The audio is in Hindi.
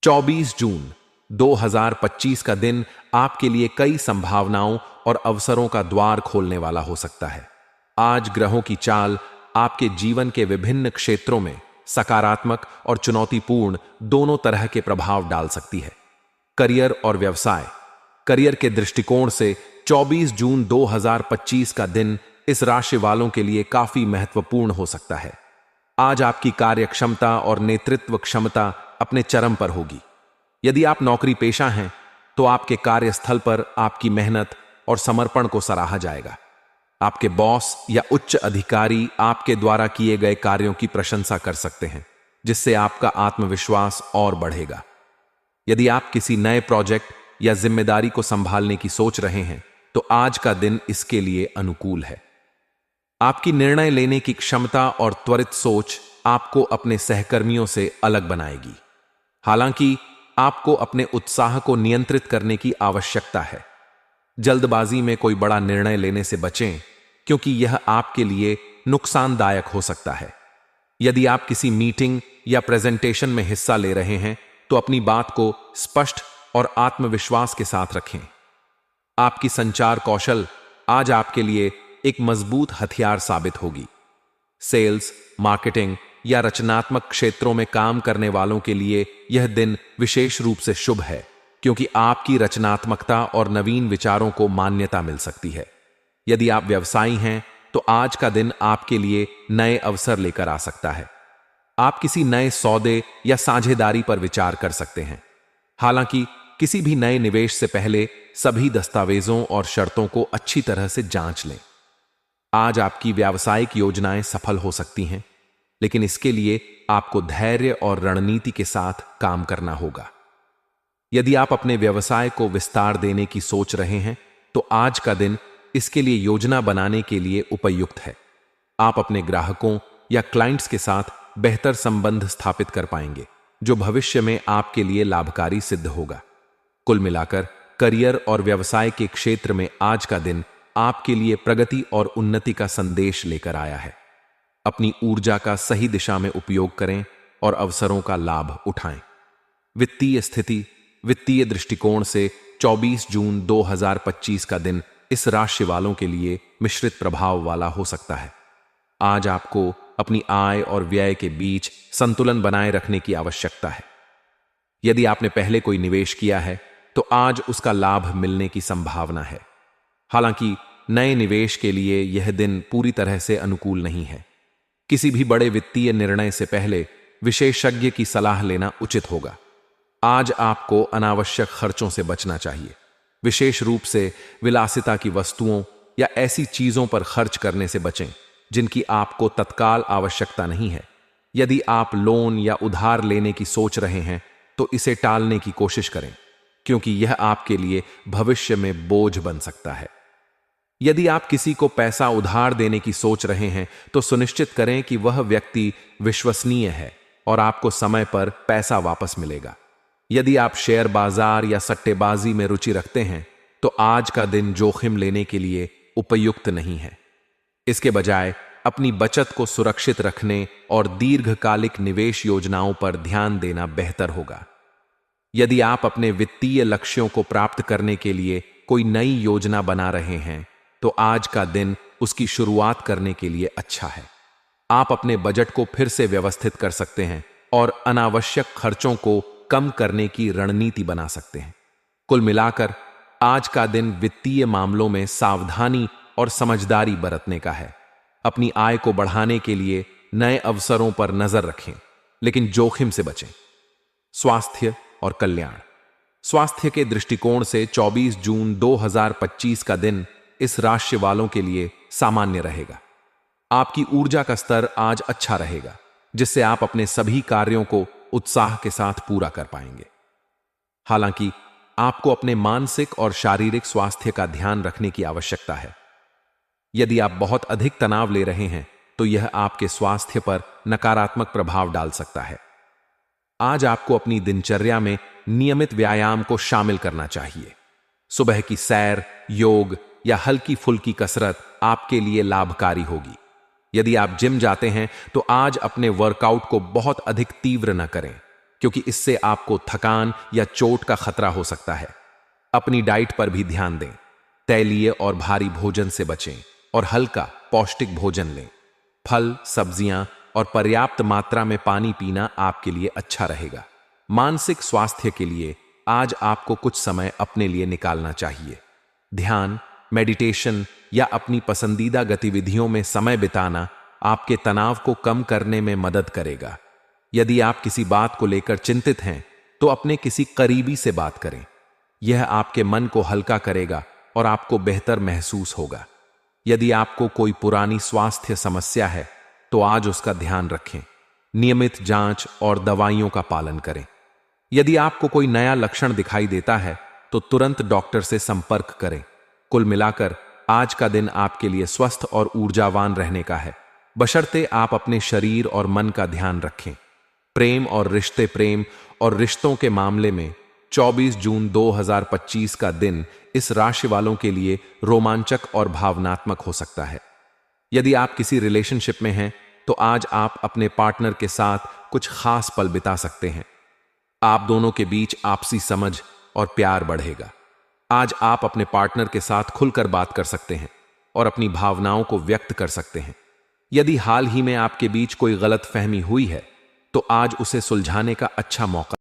24 जून 2025 का दिन आपके लिए कई संभावनाओं और अवसरों का द्वार खोलने वाला हो सकता है। आज ग्रहों की चाल आपके जीवन के विभिन्न क्षेत्रों में सकारात्मक और चुनौतीपूर्ण दोनों तरह के प्रभाव डाल सकती है। करियर और व्यवसाय। करियर के दृष्टिकोण से 24 जून 2025 का दिन इस राशि वालों के लिए काफी महत्वपूर्ण हो सकता है। आज आपकी कार्यक्षमता और नेतृत्व क्षमता अपने चरम पर होगी। यदि आप नौकरी पेशा हैं तो आपके कार्यस्थल पर आपकी मेहनत और समर्पण को सराहा जाएगा। आपके बॉस या उच्च अधिकारी आपके द्वारा किए गए कार्यों की प्रशंसा कर सकते हैं, जिससे आपका आत्मविश्वास और बढ़ेगा। यदि आप किसी नए प्रोजेक्ट या जिम्मेदारी को संभालने की सोच रहे हैं तो आज का दिन इसके लिए अनुकूल है। आपकी निर्णय लेने की क्षमता और त्वरित सोच आपको अपने सहकर्मियों से अलग बनाएगी। हालांकि आपको अपने उत्साह को नियंत्रित करने की आवश्यकता है। जल्दबाजी में कोई बड़ा निर्णय लेने से बचें, क्योंकि यह आपके लिए नुकसानदायक हो सकता है। यदि आप किसी मीटिंग या प्रेजेंटेशन में हिस्सा ले रहे हैं तो अपनी बात को स्पष्ट और आत्मविश्वास के साथ रखें। आपकी संचार कौशल आज आपके लिए एक मजबूत हथियार साबित होगी। सेल्स, मार्केटिंग या रचनात्मक क्षेत्रों में काम करने वालों के लिए यह दिन विशेष रूप से शुभ है, क्योंकि आपकी रचनात्मकता और नवीन विचारों को मान्यता मिल सकती है। यदि आप व्यवसायी हैं तो आज का दिन आपके लिए नए अवसर लेकर आ सकता है। आप किसी नए सौदे या साझेदारी पर विचार कर सकते हैं। हालांकि किसी भी नए निवेश से पहले सभी दस्तावेजों और शर्तों को अच्छी तरह से जांच लें। आज आपकी व्यावसायिक योजनाएं सफल हो सकती हैं, लेकिन इसके लिए आपको धैर्य और रणनीति के साथ काम करना होगा। यदि आप अपने व्यवसाय को विस्तार देने की सोच रहे हैं तो आज का दिन इसके लिए योजना बनाने के लिए उपयुक्त है। आप अपने ग्राहकों या क्लाइंट्स के साथ बेहतर संबंध स्थापित कर पाएंगे, जो भविष्य में आपके लिए लाभकारी सिद्ध होगा। कुल मिलाकर करियर और व्यवसाय के क्षेत्र में आज का दिन आपके लिए प्रगति और उन्नति का संदेश लेकर आया है। अपनी ऊर्जा का सही दिशा में उपयोग करें और अवसरों का लाभ उठाएं। वित्तीय स्थिति। वित्तीय दृष्टिकोण से 24 जून 2025 का दिन इस राशि वालों के लिए मिश्रित प्रभाव वाला हो सकता है। आज आपको अपनी आय और व्यय के बीच संतुलन बनाए रखने की आवश्यकता है। यदि आपने पहले कोई निवेश किया है तो आज उसका लाभ मिलने की संभावना है। हालांकि नए निवेश के लिए यह दिन पूरी तरह से अनुकूल नहीं है। किसी भी बड़े वित्तीय निर्णय से पहले विशेषज्ञ की सलाह लेना उचित होगा। आज आपको अनावश्यक खर्चों से बचना चाहिए, विशेष रूप से विलासिता की वस्तुओं या ऐसी चीजों पर खर्च करने से बचें जिनकी आपको तत्काल आवश्यकता नहीं है। यदि आप लोन या उधार लेने की सोच रहे हैं तो इसे टालने की कोशिश करें, क्योंकि यह आपके लिए भविष्य में बोझ बन सकता है। यदि आप किसी को पैसा उधार देने की सोच रहे हैं तो सुनिश्चित करें कि वह व्यक्ति विश्वसनीय है और आपको समय पर पैसा वापस मिलेगा। यदि आप शेयर बाजार या सट्टेबाजी में रुचि रखते हैं तो आज का दिन जोखिम लेने के लिए उपयुक्त नहीं है। इसके बजाय अपनी बचत को सुरक्षित रखने और दीर्घकालिक निवेश योजनाओं पर ध्यान देना बेहतर होगा। यदि आप अपने वित्तीय लक्ष्यों को प्राप्त करने के लिए कोई नई योजना बना रहे हैं तो आज का दिन उसकी शुरुआत करने के लिए अच्छा है। आप अपने बजट को फिर से व्यवस्थित कर सकते हैं और अनावश्यक खर्चों को कम करने की रणनीति बना सकते हैं। कुल मिलाकर आज का दिन वित्तीय मामलों में सावधानी और समझदारी बरतने का है। अपनी आय को बढ़ाने के लिए नए अवसरों पर नजर रखें, लेकिन जोखिम से बचें। स्वास्थ्य और कल्याण। स्वास्थ्य के दृष्टिकोण से 24 जून 2025 का दिन इस राशि वालों के लिए सामान्य रहेगा। आपकी ऊर्जा का स्तर आज अच्छा रहेगा, जिससे आप अपने सभी कार्यों को उत्साह के साथ पूरा कर पाएंगे। हालांकि आपको अपने मानसिक और शारीरिक स्वास्थ्य का ध्यान रखने की आवश्यकता है। यदि आप बहुत अधिक तनाव ले रहे हैं तो यह आपके स्वास्थ्य पर नकारात्मक प्रभाव डाल सकता है। आज आपको अपनी दिनचर्या में नियमित व्यायाम को शामिल करना चाहिए। सुबह की सैर, योग या हल्की फुल्की कसरत आपके लिए लाभकारी होगी। यदि आप जिम जाते हैं तो आज अपने वर्कआउट को बहुत अधिक तीव्र न करें, क्योंकि इससे आपको थकान या चोट का खतरा हो सकता है। अपनी डाइट पर भी ध्यान दें। तैलीय और भारी भोजन से बचें और हल्का पौष्टिक भोजन लें। फल, सब्जियां और पर्याप्त मात्रा में पानी पीना आपके लिए अच्छा रहेगा। मानसिक स्वास्थ्य के लिए आज आपको कुछ समय अपने लिए निकालना चाहिए। ध्यान, मेडिटेशन या अपनी पसंदीदा गतिविधियों में समय बिताना आपके तनाव को कम करने में मदद करेगा। यदि आप किसी बात को लेकर चिंतित हैं, तो अपने किसी करीबी से बात करें। यह आपके मन को हल्का करेगा और आपको बेहतर महसूस होगा। यदि आपको कोई पुरानी स्वास्थ्य समस्या है, तो आज उसका ध्यान रखें। नियमित जांच और दवाइयों का पालन करें। यदि आपको कोई नया लक्षण दिखाई देता है, तो तुरंत डॉक्टर से संपर्क करें। कुल मिलाकर आज का दिन आपके लिए स्वस्थ और ऊर्जावान रहने का है, बशर्ते आप अपने शरीर और मन का ध्यान रखें। प्रेम और रिश्तों के मामले में 24 जून 2025 का दिन इस राशि वालों के लिए रोमांचक और भावनात्मक हो सकता है। यदि आप किसी रिलेशनशिप में हैं, तो आज आप अपने पार्टनर के साथ कुछ खास पल बिता सकते हैं। आप दोनों के बीच आपसी समझ और प्यार बढ़ेगा। आज आप अपने पार्टनर के साथ खुलकर बात कर सकते हैं और अपनी भावनाओं को व्यक्त कर सकते हैं। यदि हाल ही में आपके बीच कोई गलतफहमी हुई है, तो आज उसे सुलझाने का अच्छा मौका